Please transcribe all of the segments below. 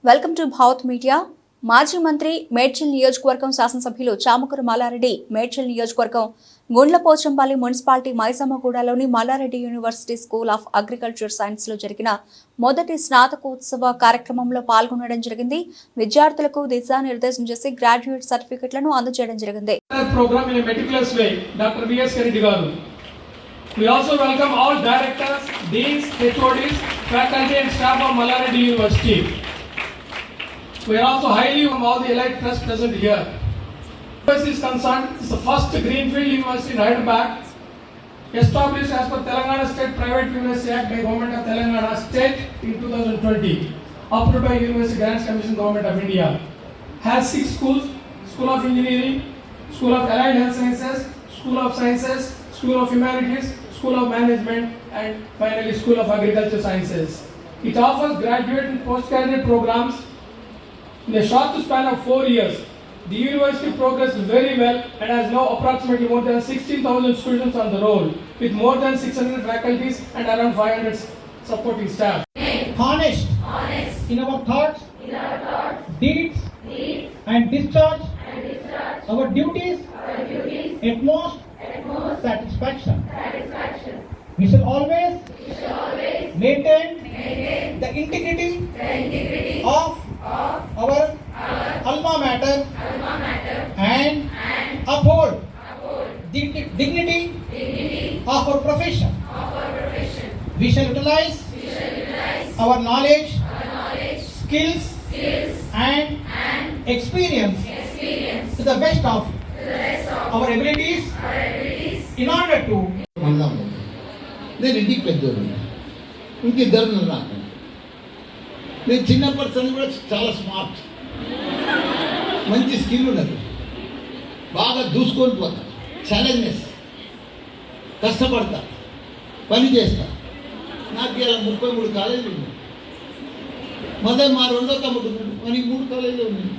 Welcome to Bharat media. మాజీ మంత్రి మేడ్చల్ నియోజకవర్గం శాసనసభ్యులు చామకూర మల్లారెడ్డి మేడ్చల్ నియోజకవర్గం గుండ్లపోచంపల్లి మున్సిపాలిటీ మైసమ్మగూడలోని Mallareddy university school of agriculture science లో జరిగిన మొదటి స్నాతకోత్సవ కార్యక్రమంలో పాల్గొనడం జరిగింది. విద్యార్థులకు దిశానిర్దేశం చేసి గ్రాడ్యుయేట్ సర్టిఫికెట్లను అందజేయడం జరిగింది. We also welcome all directors, deans, HODs, faculty and staff of Mallareddy University. We are also highly from all the elite trust present here. University is concerned, it's the first greenfield university in Hyderabad, established as per Telangana State Private University Act by Government of Telangana State in 2020, approved by University Grants Commission Government of India. Has 6 schools: School of Engineering, School of Allied Health Sciences, School of Sciences, School of Humanities, School of Management, and finally School of Agriculture Sciences. It offers graduate and postgraduate programs in a short span of 4 years. The university progressed very well and has now approximately more than 16,000 students on the roll, with more than 600 faculties and around 500 supporting staff. Honest in our thoughts, deeds, and discharge our duties at most satisfaction. We shall always maintain the integrity of our alma mater and uphold the dignity of our profession. We shall utilize our knowledge, skills, and experience to the best of our abilities in order to నేను ఇంటికి పెద్దోడు, ఇంకిద్దరు నాకు. నేను చిన్న person కూడా చాలా smart, మంచి skill ఉన్నది, బాగా దూసుకొని పోతా, ఛాలెంజెస్, కష్టపడతా, పని చేస్తా. నాకు ఇలా 33 కాలేజీలు ఉన్నాయి. మా రెండో తమ్ముడు ఉన్నాడు, మనకి 3 కాలేజీలు ఉన్నాయి.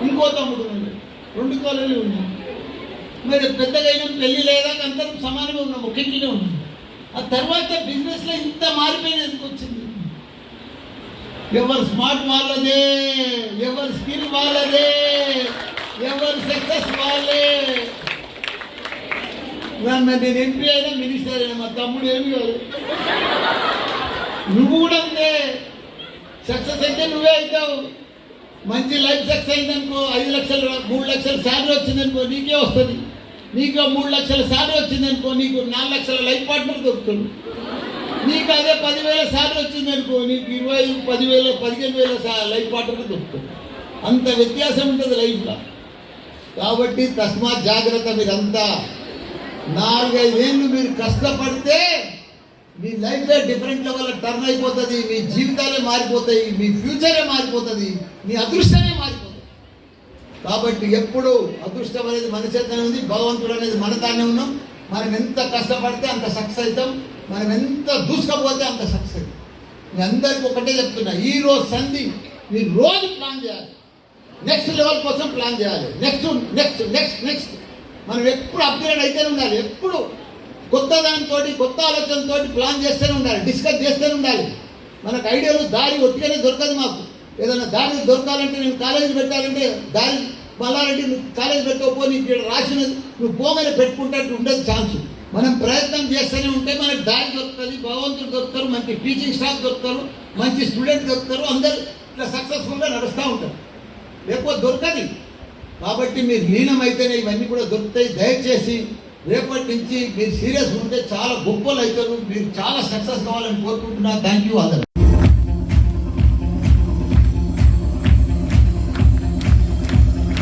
ఇంకో తమ్ముడు ఉన్నాడు, 2 కాలేజీలు ఉన్నాయి. మరి పెద్దగా అయినా పెళ్ళి లేదా అందరం సమానంగా ఉన్నాం, ఒక్కింటినే ఉన్నాం. ఆ తర్వాత బిజినెస్లో ఇంత మారిపోయిన ఎందుకు వచ్చింది? ఎవరు స్మార్ట్ వాళ్ళదే, ఎవరు స్కిల్ వాళ్ళదే, ఎవరు సక్సెస్ వాళ్ళే. నేను ఎంపీ అయినా మినిస్టర్ అయినా మా తమ్ముడు ఏమి కాదు. నువ్వు కూడా ఉందే, సక్సెస్ అయితే నువ్వే అవుతావు. మంచి లైఫ్ సక్సెస్ అయిందనుకో, 5 లక్షలు 3 లక్షల శాలరీ వచ్చిందనుకో నీకే వస్తుంది. నీకు 3 లక్షల శాలరీ వచ్చిందనుకో నీకు 4 లక్షల లైఫ్ పార్ట్నర్ దొరుకుతుంది. నీకు అదే 10,000 శాలరీ వచ్చిందనుకో నీకు 20,000, 10,000, 15,000 లైఫ్ పార్ట్నర్ దొరుకుతుంది. అంత వ్యత్యాసం ఉంటుంది లైఫ్లో. కాబట్టి తస్మాత్ జాగ్రత్త. మీరంతా 4-5 ఏళ్ళు మీరు కష్టపడితే మీ లైఫే డిఫరెంట్ లెవెల్లో టర్న్ అయిపోతుంది. మీ జీవితాలే మారిపోతాయి, మీ ఫ్యూచరే మారిపోతుంది, మీ అదృష్టమే మారిపోతుంది. కాబట్టి ఎప్పుడు అదృష్టం అనేది మన చేతనే ఉంది, భగవంతుడు అనేది మన తానే ఉన్నాం. మనం ఎంత కష్టపడితే అంత సక్సెస్ అవుతాం, మనం ఎంత దూసుకపోతే అంత సక్సెస్ అవుతాం. మీ అందరికీ ఒకటే చెప్తున్నా, ఈ రోజు సంధి మీరు రోజు ప్లాన్ చేయాలి, నెక్స్ట్ లెవెల్ కోసం ప్లాన్ చేయాలి. నెక్స్ట్ నెక్స్ట్ నెక్స్ట్ నెక్స్ట్ మనం ఎప్పుడు అప్గ్రేడ్ అయితేనే ఉండాలి. ఎప్పుడు కొత్త దానితో, కొత్త ఆలోచనతో ప్లాన్ చేస్తూనే ఉండాలి, డిస్కస్ చేస్తూనే ఉండాలి. మనకు ఐడియాలు దారి ఒట్టిగానే దొరకదు. మాకు ఏదైనా దారి దొరకాలంటే, నేను కాలేజీ పెట్టాలంటే దారి మల్లారెడ్డి నువ్వు కాలేజీ పెట్టకపో, నీకు రాసినది నువ్వు పోగానే పెట్టుకుంటే ఉండదు ఛాన్స్. మనం ప్రయత్నం చేస్తూనే ఉంటే మనకు దారి దొరుకుతుంది, భగవంతుడు దొరుకుతారు, మంచి టీచింగ్ స్టాఫ్ దొరుకుతారు, మంచి స్టూడెంట్ దొరుకుతారు, అందరూ ఇట్లా సక్సెస్ఫుల్గా నడుస్తూ ఉంటారు. లేకపోతే దొరకదు. కాబట్టి మీరు లీనమైతేనే ఇవన్నీ కూడా దొరుకుతాయి. దయచేసి రేపటి నుంచి మీరు సీరియస్ ఉంటే చాలా గొప్పలు అవుతారు. మీరు చాలా సక్సెస్ కావాలని కోరుకుంటున్నా. Thank you.